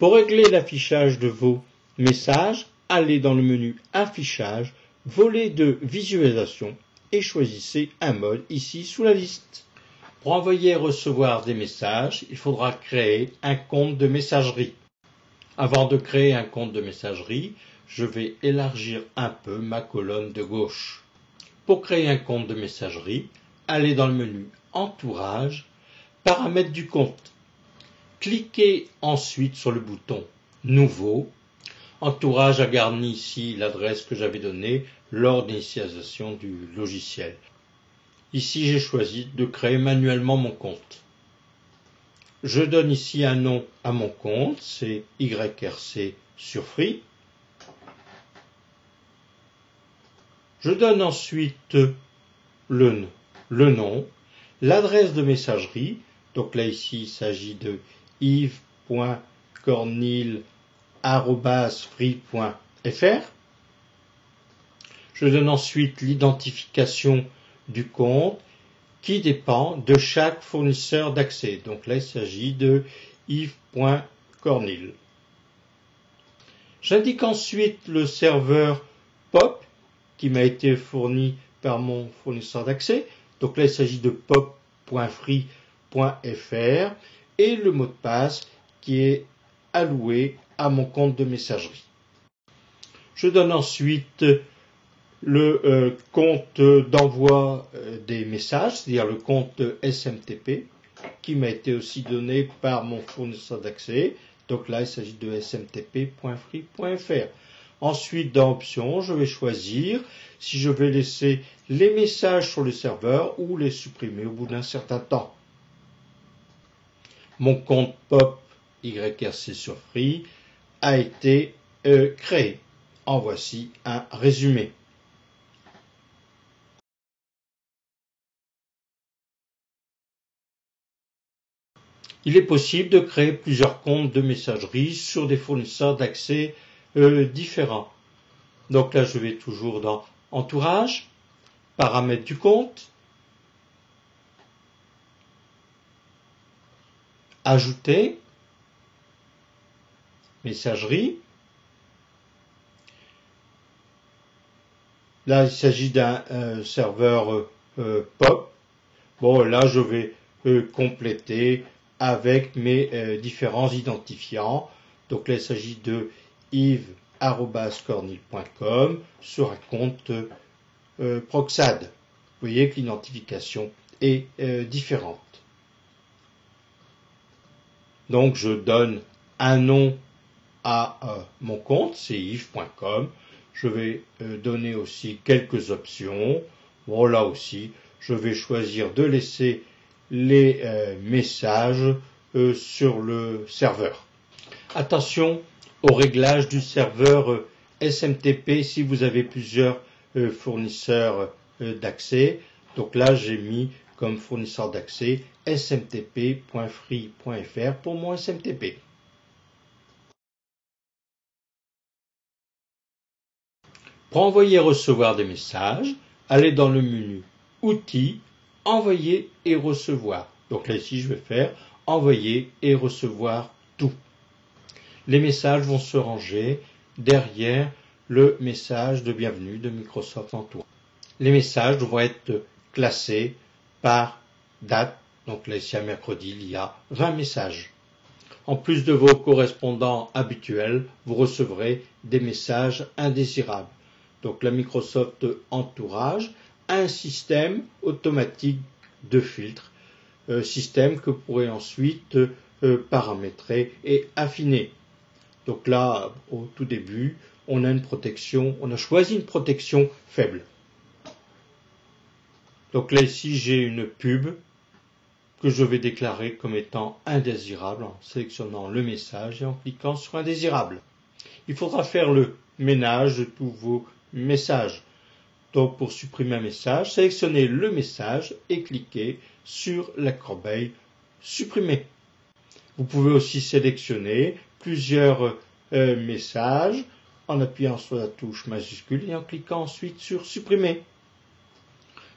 Pour régler l'affichage de vos messages, allez dans le menu Affichage, volet de visualisation et choisissez un mode ici sous la liste. Pour envoyer et recevoir des messages, il faudra créer un compte de messagerie. Avant de créer un compte de messagerie, je vais élargir un peu ma colonne de gauche. Pour créer un compte de messagerie, allez dans le menu Entourage, Paramètres du compte. Cliquez ensuite sur le bouton Nouveau. Entourage a garni ici l'adresse que j'avais donnée lors de l'initialisation du logiciel. Ici, j'ai choisi de créer manuellement mon compte. Je donne ici un nom à mon compte, c'est YRC sur Free. Je donne ensuite le nom, l'adresse de messagerie. Donc là, ici, il s'agit de yves.cornil@free.fr. Je donne ensuite l'identification du compte qui dépend de chaque fournisseur d'accès. Donc là, il s'agit de yves.cornil. J'indique ensuite le serveur POP qui m'a été fourni par mon fournisseur d'accès. Donc là, il s'agit de pop.free.fr et le mot de passe qui est alloué à mon compte de messagerie. Je donne ensuite le compte d'envoi des messages, c'est-à-dire le compte SMTP, qui m'a été aussi donné par mon fournisseur d'accès. Donc là, il s'agit de smtp.free.fr. Ensuite, dans Options, je vais choisir si je vais laisser les messages sur le serveur ou les supprimer au bout d'un certain temps. Mon compte POP YRC sur Free a été créé. En voici un résumé. Il est possible de créer plusieurs comptes de messagerie sur des fournisseurs d'accès différents. Donc là, je vais toujours dans Entourage, Paramètres du compte, Ajouter, Messagerie. Là, il s'agit d'un serveur POP. Bon, là, je vais compléter avec mes différents identifiants. Donc là, il s'agit de yves@cornil.com sur un compte Proxad. Vous voyez que l'identification est différente. Donc, je donne un nom à mon compte, c'est yves.com. Je vais donner aussi quelques options. Bon, là aussi, je vais choisir de laisser les messages sur le serveur. Attention au réglage du serveur SMTP si vous avez plusieurs fournisseurs d'accès. Donc là, j'ai mis comme fournisseur d'accès smtp.free.fr pour mon SMTP. Pour envoyer et recevoir des messages, allez dans le menu Outils, Envoyer et recevoir. Donc là, ici, je vais faire Envoyer et recevoir tout. Les messages vont se ranger derrière le message de bienvenue de Microsoft Entourage. Les messages vont être classés par date. Donc là, ici, à mercredi, il y a 20 messages. En plus de vos correspondants habituels, vous recevrez des messages indésirables. Donc la Microsoft Entourage a un système automatique de filtre, système que vous pourrez ensuite paramétrer et affiner. Donc là, au tout début, on a choisi une protection faible. Donc là, ici, j'ai une pub que je vais déclarer comme étant indésirable en sélectionnant le message et en cliquant sur indésirable. Il faudra faire le ménage de tous vos messages. Donc pour supprimer un message, sélectionnez le message et cliquez sur la corbeille supprimer. Vous pouvez aussi sélectionner plusieurs messages en appuyant sur la touche majuscule et en cliquant ensuite sur supprimer.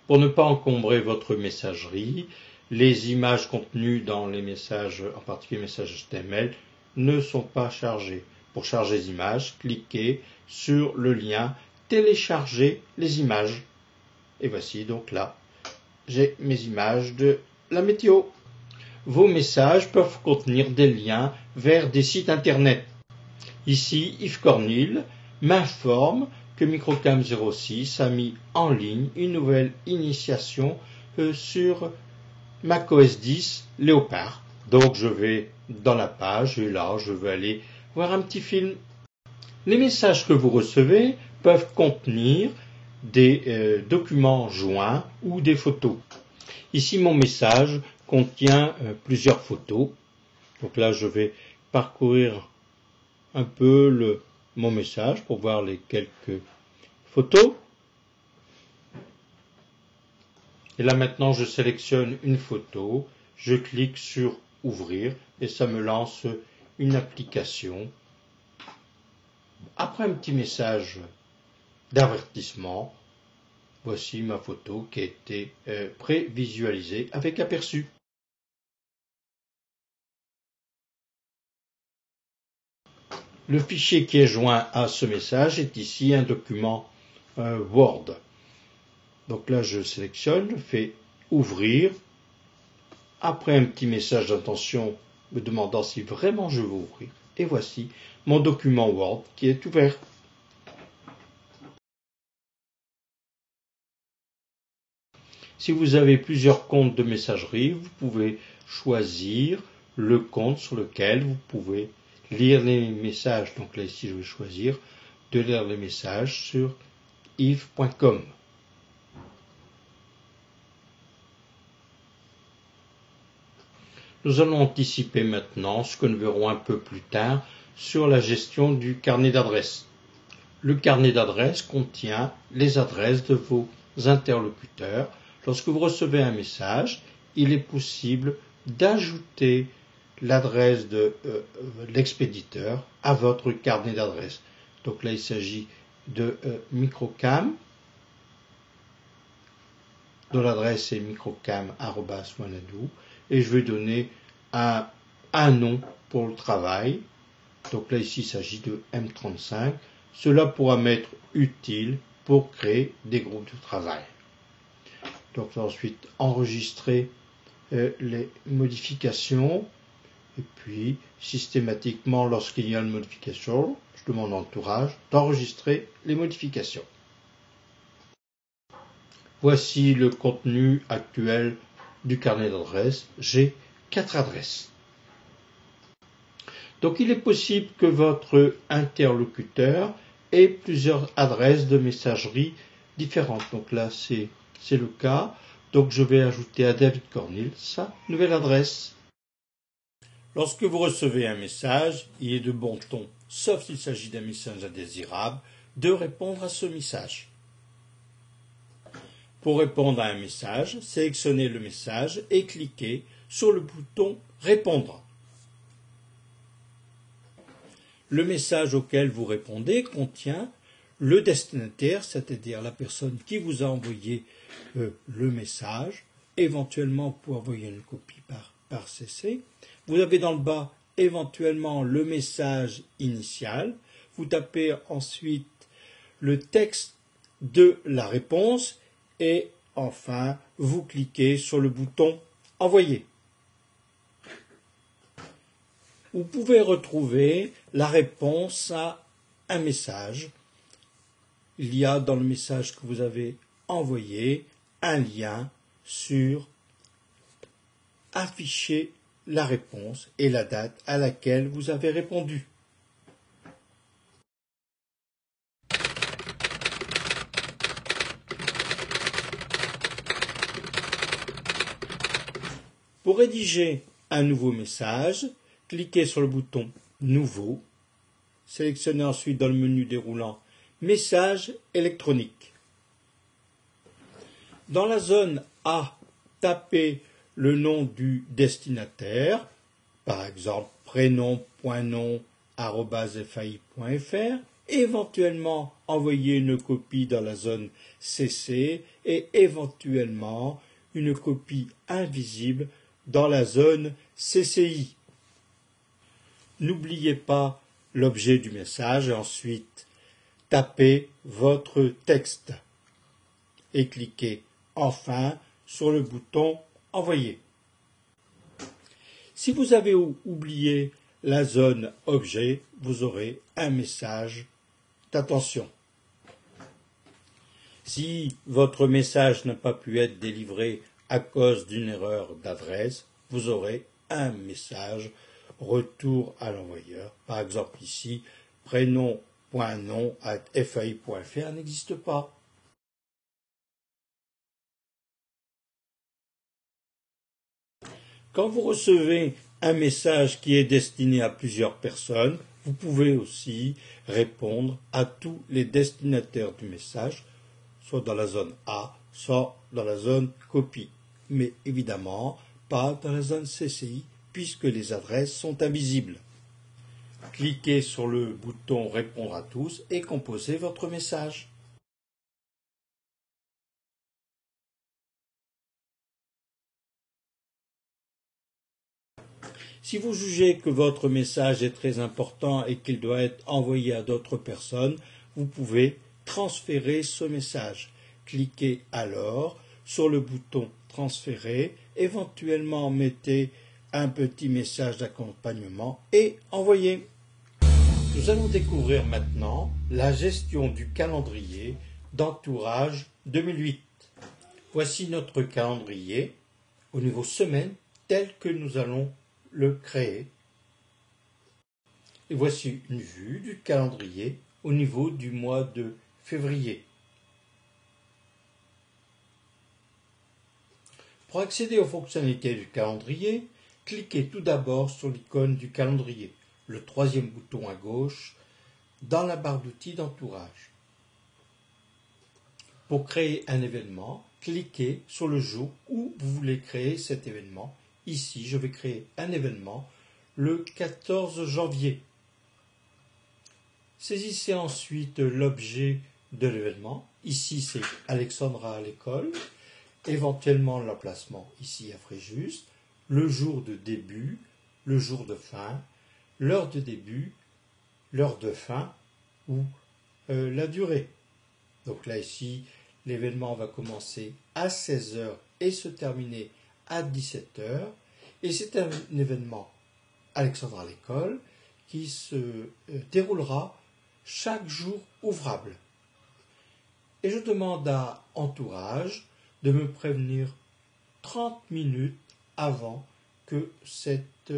Pour ne pas encombrer votre messagerie, les images contenues dans les messages, en particulier les messages HTML, ne sont pas chargées. Pour charger les images, cliquez sur le lien télécharger les images. Et voici donc là, j'ai mes images de la météo. Vos messages peuvent contenir des liens vers des sites internet. Ici, Yves Cornil m'informe que Microcam06 a mis en ligne une nouvelle initiation sur macOS 10 Léopard. Donc je vais dans la page et là je vais aller voir un petit film. Les messages que vous recevez peuvent contenir des documents joints ou des photos. Ici mon message contient plusieurs photos. Donc là je vais parcourir un peu mon message pour voir les quelques photos. Et là maintenant je sélectionne une photo, je clique sur ouvrir et ça me lance une application. Après un petit message d'avertissement, voici ma photo qui a été prévisualisée avec aperçu. Le fichier qui est joint à ce message est ici un document Word. Donc là je sélectionne, je fais ouvrir. Après un petit message d'intention me demandant si vraiment je veux ouvrir. Et voici mon document Word qui est ouvert. Si vous avez plusieurs comptes de messagerie, vous pouvez choisir le compte sur lequel vous pouvez lire les messages. Donc là ici je vais choisir de lire les messages sur yves.com. Nous allons anticiper maintenant ce que nous verrons un peu plus tard sur la gestion du carnet d'adresses. Le carnet d'adresses contient les adresses de vos interlocuteurs. Lorsque vous recevez un message, il est possible d'ajouter l'adresse de l'expéditeur à votre carnet d'adresses. Donc là, il s'agit de Microcam, dont l'adresse est microcam@wanadoo, et je vais donner un nom pour le travail. Donc là, ici, il s'agit de M35. Cela pourra m'être utile pour créer des groupes de travail. Donc ensuite, enregistrer les modifications. Et puis, systématiquement, lorsqu'il y a une modification, je demande à l'entourage d'enregistrer les modifications. Voici le contenu actuel du carnet d'adresses. J'ai 4 adresses. Donc il est possible que votre interlocuteur ait plusieurs adresses de messagerie différentes. Donc là, c'est le cas. Donc je vais ajouter à David Cornil sa nouvelle adresse. Lorsque vous recevez un message, il est de bon ton, sauf s'il s'agit d'un message indésirable, de répondre à ce message. Pour répondre à un message, sélectionnez le message et cliquez sur le bouton « Répondre ». Le message auquel vous répondez contient le destinataire, c'est-à-dire la personne qui vous a envoyé le message. Éventuellement, vous pouvez envoyer une copie par CC. Vous avez dans le bas éventuellement le message initial. Vous tapez ensuite le texte de la réponse et enfin, vous cliquez sur le bouton « Envoyer ». Vous pouvez retrouver la réponse à un message. Il y a dans le message que vous avez envoyé un lien sur afficher la réponse et la date à laquelle vous avez répondu. Pour rédiger un nouveau message, cliquez sur le bouton « Nouveau ». Sélectionnez ensuite dans le menu déroulant « Message électronique ». Dans la zone A, tapez le nom du destinataire, par exemple prénom.nom@fai.fr, éventuellement envoyez une copie dans la zone CC et éventuellement une copie invisible dans la zone CCI. n'oubliez pas l'objet du message et ensuite tapez votre texte et cliquez enfin sur le bouton Envoyer. Si vous avez oublié la zone objet, vous aurez un message d'attention. Si votre message n'a pas pu être délivré à cause d'une erreur d'adresse, vous aurez un message retour à l'envoyeur. Par exemple ici, prénom.nom@fai.fr n'existe pas. Quand vous recevez un message qui est destiné à plusieurs personnes, vous pouvez aussi répondre à tous les destinataires du message, soit dans la zone A, soit dans la zone copie. Mais évidemment, pas dans la zone CCI, puisque les adresses sont invisibles. Cliquez sur le bouton Répondre à tous et composez votre message. Si vous jugez que votre message est très important et qu'il doit être envoyé à d'autres personnes, vous pouvez transférer ce message. Cliquez alors sur le bouton Transférer, éventuellement mettez un petit message d'accompagnement et envoyez. Nous allons découvrir maintenant la gestion du calendrier d'Entourage 2008. Voici notre calendrier au niveau semaine tel que nous allons le créer. Et voici une vue du calendrier au niveau du mois de février. Pour accéder aux fonctionnalités du calendrier, cliquez tout d'abord sur l'icône du calendrier, le troisième bouton à gauche, dans la barre d'outils d'Entourage. Pour créer un événement, cliquez sur le jour où vous voulez créer cet événement. Ici, je vais créer un événement le 14 janvier. Saisissez ensuite l'objet de l'événement. Ici, c'est Alexandra à l'école. Éventuellement l'emplacement ici à Fréjus, le jour de début, le jour de fin, l'heure de début, l'heure de fin ou la durée. Donc là ici, l'événement va commencer à 16 h et se terminer à 17 h. Et c'est un événement Alexandra à l'école qui se déroulera chaque jour ouvrable. Et je demande à Entourage de me prévenir 30 minutes avant que cet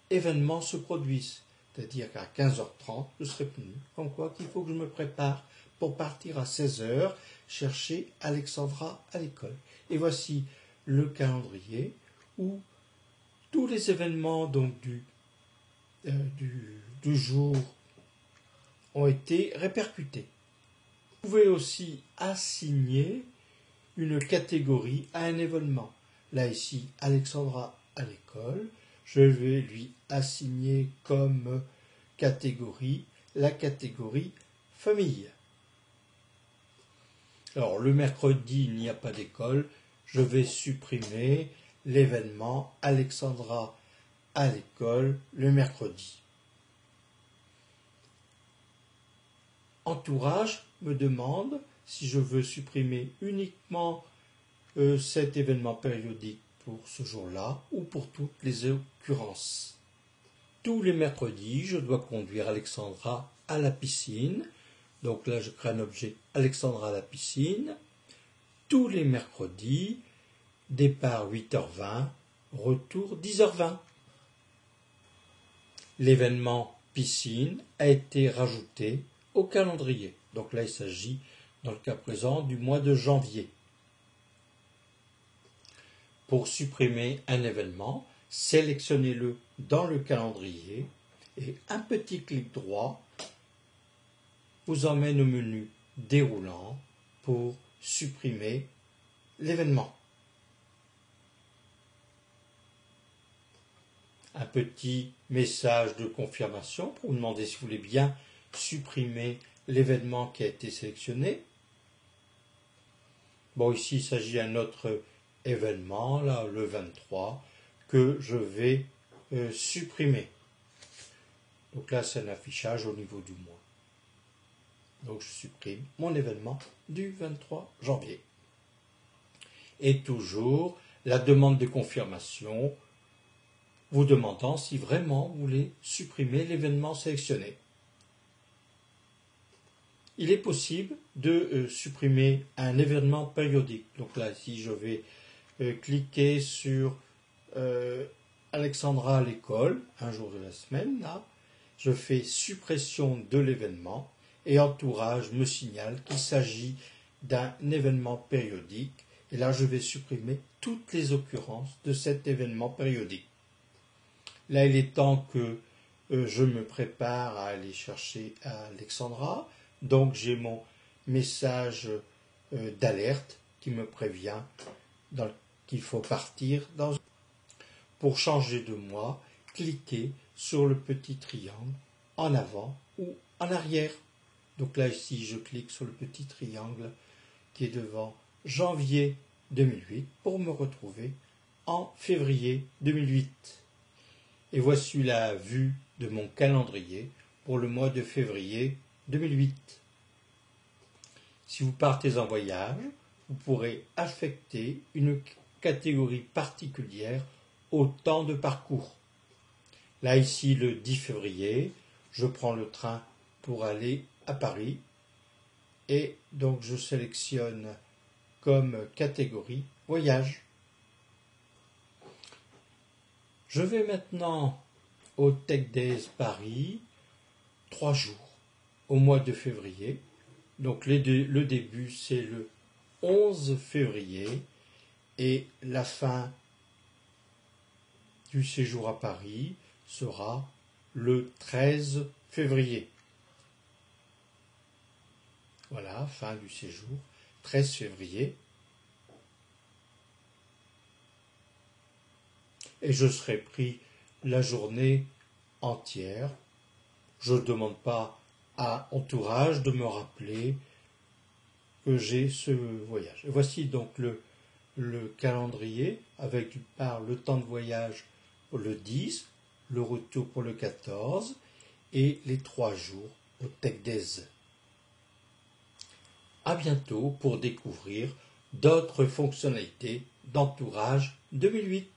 événement se produise. C'est-à-dire qu'à 15h30, je serai venu. Comme quoi qu'il faut que je me prépare pour partir à 16 h chercher Alexandra à l'école. Et voici le calendrier où tous les événements donc, du jour ont été répercutés. Vous pouvez aussi assigner une catégorie à un événement. Là ici, Alexandra à l'école, je vais lui assigner comme catégorie la catégorie famille. Alors le mercredi, il n'y a pas d'école, je vais supprimer l'événement Alexandra à l'école le mercredi. Entourage me demande si je veux supprimer uniquement cet événement périodique pour ce jour-là ou pour toutes les occurrences. Tous les mercredis, je dois conduire Alexandra à la piscine. Donc là, je crée un objet Alexandra à la piscine. Tous les mercredis, départ 8h20, retour 10h20. L'événement piscine a été rajouté au calendrier. Donc là, il s'agit, dans le cas présent, du mois de janvier. Pour supprimer un événement, sélectionnez-le dans le calendrier et un petit clic droit vous emmène au menu déroulant pour supprimer l'événement. Un petit message de confirmation pour vous demander si vous voulez bien supprimer l'événement qui a été sélectionné. Bon, ici il s'agit d'un autre événement, là le 23, que je vais supprimer. Donc là, c'est un affichage au niveau du mois. Donc je supprime mon événement du 23 janvier. Et toujours la demande de confirmation vous demandant si vraiment vous voulez supprimer l'événement sélectionné. Il est possible de supprimer un événement périodique. Donc là, si je vais cliquer sur Alexandra à l'école, un jour de la semaine, là, je fais suppression de l'événement et Entourage me signale qu'il s'agit d'un événement périodique. Et là, je vais supprimer toutes les occurrences de cet événement périodique. Là, il est temps que je me prépare à aller chercher Alexandra. Donc, j'ai mon message d'alerte qui me prévient qu'il faut partir. Pour changer de mois, cliquez sur le petit triangle en avant ou en arrière. Donc là, ici, je clique sur le petit triangle qui est devant janvier 2008 pour me retrouver en février 2008. Et voici la vue de mon calendrier pour le mois de février 2008. Si vous partez en voyage, vous pourrez affecter une catégorie particulière au temps de parcours. Là, ici, le 10 février, je prends le train pour aller à Paris et donc je sélectionne comme catégorie voyage. Je vais maintenant au Tech Days Paris, 3 jours, au mois de février. Donc le début c'est le 11 février et la fin du séjour à Paris sera le 13 février. Voilà, fin du séjour, 13 février. Et je serai pris la journée entière. Je ne demande pas à Entourage de me rappeler que j'ai ce voyage. Et voici donc le calendrier avec d'une part le temps de voyage pour le 10, le retour pour le 14 et les 3 jours au Tech Days. À bientôt pour découvrir d'autres fonctionnalités d'Entourage 2008.